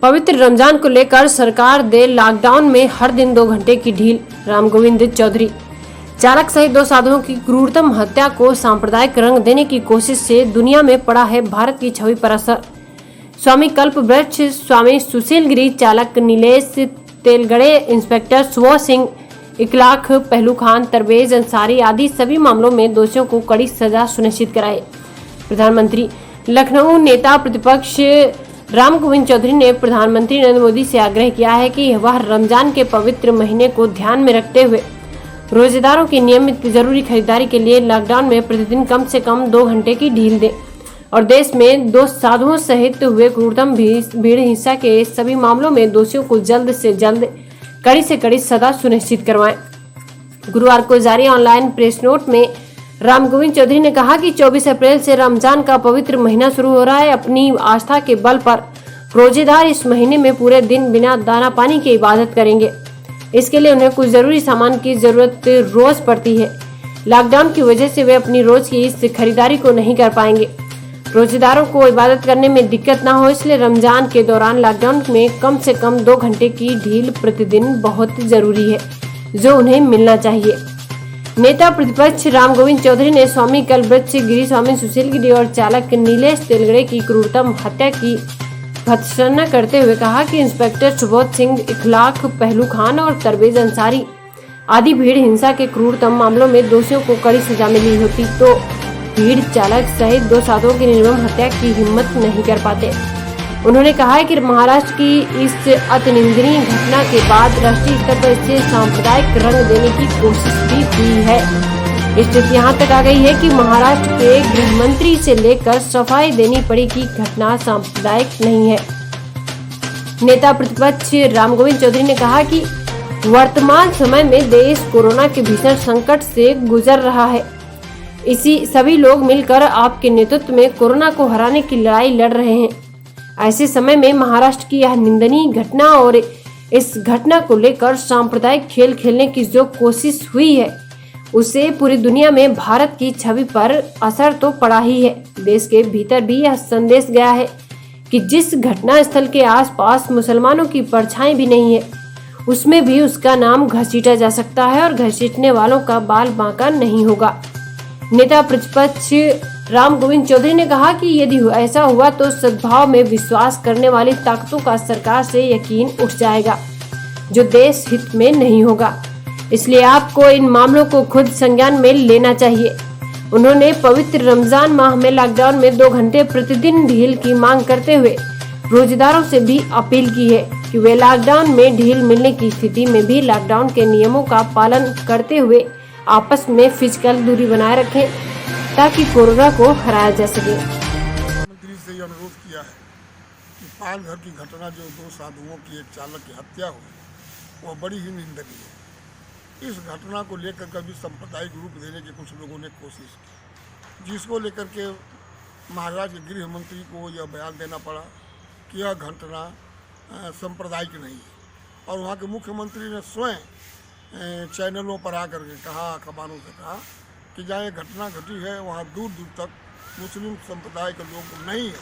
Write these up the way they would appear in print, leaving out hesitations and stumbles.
पवित्र रमजान को लेकर सरकार दे लॉकडाउन में हर दिन 2 घंटे की ढील। रामगोविंद चौधरी। चालक सहित 2 साधुओं की क्रूरतम हत्या को सांप्रदायिक रंग देने की कोशिश से दुनिया में पड़ा है भारत की छवि पर असर। स्वामी कल्पवृक्ष, स्वामी सुशील गिरी, चालक नीलेश तेलगड़े, इंस्पेक्टर सुबोध सिंह, इखलाक, पहलू खान, तरवेज अंसारी आदि सभी मामलों में दोषियों को कड़ी सजा सुनिश्चित कराए। प्रधानमंत्री। लखनऊ। नेता प्रतिपक्ष रामगोविंद चौधरी ने प्रधानमंत्री नरेंद्र मोदी से आग्रह किया है कि वह रमजान के पवित्र महीने को ध्यान में रखते हुए रोजेदारों की नियमित जरूरी खरीदारी के लिए लॉकडाउन में प्रतिदिन कम से कम 2 घंटे की ढील दें और देश में 2 साधुओं सहित हुए क्रूरतम भीड़ हिंसा के सभी मामलों में दोषियों को जल्द से जल्द कड़ी से कड़ी सजा सुनिश्चित करवाएं। गुरुवार को जारी ऑनलाइन प्रेस नोट में रामगोविंद चौधरी ने कहा कि 24 अप्रैल से रमजान का पवित्र महीना शुरू हो रहा है। अपनी आस्था के बल पर रोजेदार इस महीने में पूरे दिन बिना दाना पानी की इबादत करेंगे। इसके लिए उन्हें कुछ जरूरी सामान की जरूरत रोज पड़ती है। लॉकडाउन की वजह से वे अपनी रोज की इस खरीदारी को नहीं कर पाएंगे। रोजेदारों को इबादत करने में दिक्कत ना हो, इसलिए रमजान के दौरान लॉकडाउन में कम से कम 2 घंटे की ढील प्रतिदिन बहुत जरूरी है, जो उन्हें मिलना चाहिए। नेता प्रतिपक्ष रामगोविंद चौधरी ने स्वामी कल्पवृक्ष गिरी, स्वामी सुशील गिरी और चालक नीलेश तेलगड़े की क्रूरतम हत्या की भर्त्सना करते हुए कहा कि इंस्पेक्टर सुबोध सिंह, इखलाक, पहलू खान और तरवेज अंसारी आदि भीड़ हिंसा के क्रूरतम मामलों में दोषियों को कड़ी सजा मिली होती तो भीड़ चालक सहित 2 साधुओं की निर्मम हत्या की हिम्मत नहीं कर पाते। उन्होंने कहा है कि महाराष्ट्र की इस अति निंदनीय घटना के बाद राष्ट्रीय स्तर पर इसे सांप्रदायिक रंग देने की कोशिश भी हुई है। स्थिति यहाँ तक आ गई है कि महाराष्ट्र के गृह मंत्री से लेकर सफाई देनी पड़ी की घटना सांप्रदायिक नहीं है। नेता प्रतिपक्ष रामगोविंद चौधरी ने कहा कि वर्तमान समय में देश कोरोना के भीषण संकट से गुजर रहा है। इसी सभी लोग मिलकर आपके नेतृत्व में कोरोना को हराने की लड़ाई लड़ रहे हैं। ऐसे समय में महाराष्ट्र की यह निंदनीय घटना और इस घटना को लेकर सांप्रदायिक खेल खेलने की जो कोशिश हुई है, उससे पूरी दुनिया में भारत की छवि पर असर तो पड़ा ही है। देश के भीतर भी यह संदेश गया है कि जिस घटना स्थल के आसपास मुसलमानों की परछाई भी नहीं है, उसमें भी उसका नाम घसीटा जा सकता है और घसीटने वालों का बाल बांका नहीं होगा। नेता प्रतिपक्ष रामगोविंद चौधरी ने कहा कि यदि ऐसा हुआ तो सद्भाव में विश्वास करने वाली ताकतों का सरकार से यकीन उठ जाएगा, जो देश हित में नहीं होगा। इसलिए आपको इन मामलों को खुद संज्ञान में लेना चाहिए। उन्होंने पवित्र रमजान माह में लॉकडाउन में 2 घंटे प्रतिदिन ढील की मांग करते हुए रोजेदारों से भी अपील की है कि वे लॉकडाउन में ढील मिलने की स्थिति में भी लॉकडाउन के नियमों का पालन करते हुए आपस में फिजिकल दूरी बनाए रखें ताकि कोरोना को हराया जा सके। मुख्यमंत्री से ये अनुरोध किया है कि पालघर की घटना जो 2 साधुओं की एक चालक की हत्या हुई, वो बड़ी ही निंदनीय है। इस घटना को लेकर कभी सांप्रदायिक रूप देने की कुछ लोगों ने कोशिश की, जिसको लेकर के महाराष्ट्र के गृह मंत्री को यह बयान देना पड़ा कि यह घटना सांप्रदायिक नहीं है। और वहाँ के मुख्यमंत्री ने स्वयं चैनलों पर आकर के कहा, अखबारों से कहा कि जहाँ घटना घटी है वहाँ दूर दूर तक मुस्लिम संप्रदाय के लोग नहीं है,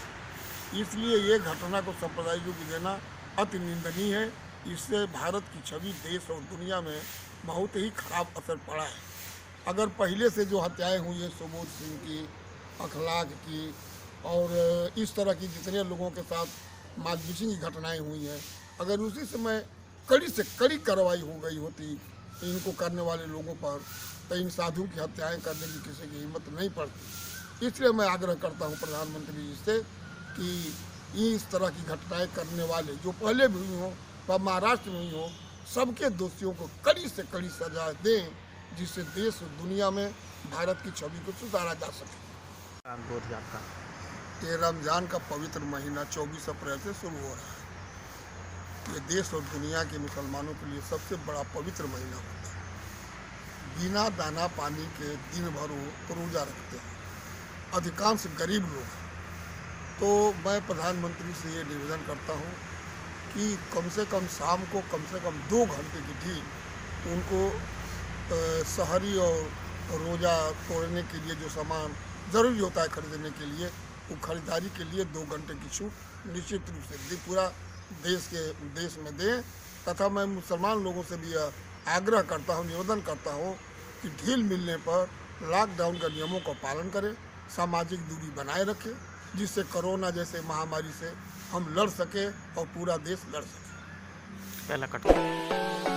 इसलिए ये घटना को सांप्रदायिक रूप देना अति निंदनीय है। इससे भारत की छवि देश और दुनिया में बहुत ही खराब असर पड़ा है। अगर पहले से जो हत्याएं हुई है सुबोध सिंह की, अखलाक की और इस तरह की जितने लोगों के साथ मादबिशी की घटनाएँ हुई हैं, अगर उसी समय कड़ी से कड़ी कार्रवाई हो गई होती इनको करने वाले लोगों पर, तो इन साधुओं की हत्याएं करने की किसी की हिम्मत नहीं पड़ती। इसलिए मैं आग्रह करता हूं प्रधानमंत्री जी से कि इस तरह की घटनाएं करने वाले जो पहले भी हुई हों व महाराष्ट्र में ही हो, सबके दोषियों को कड़ी से कड़ी सजा दें, जिससे देश और दुनिया में भारत की छवि को सुधारा जा सके। ये रमजान का पवित्र महीना 24 अप्रैल से शुरू हो रहा है। ये देश और दुनिया के मुसलमानों के लिए सबसे बड़ा पवित्र महीना होता है। बिना दाना पानी के दिन भर वो रोजा रखते हैं, अधिकांश गरीब लोग। तो मैं प्रधानमंत्री से ये निवेदन करता हूँ कि कम से कम शाम को कम से कम 2 घंटे की ढील उनको शहरी और रोज़ा तोड़ने के लिए जो सामान ज़रूरी होता है खरीदने के लिए, वो खरीदारी के लिए 2 घंटे की छूट निश्चित रूप से पूरा देश में दें। तथा मैं मुसलमान लोगों से भी आग्रह करता हूँ, निवेदन करता हूँ कि ढील मिलने पर लॉकडाउन का नियमों का पालन करें, सामाजिक दूरी बनाए रखें, जिससे कोरोना जैसे महामारी से हम लड़ सके और पूरा देश लड़ सके। पहला कट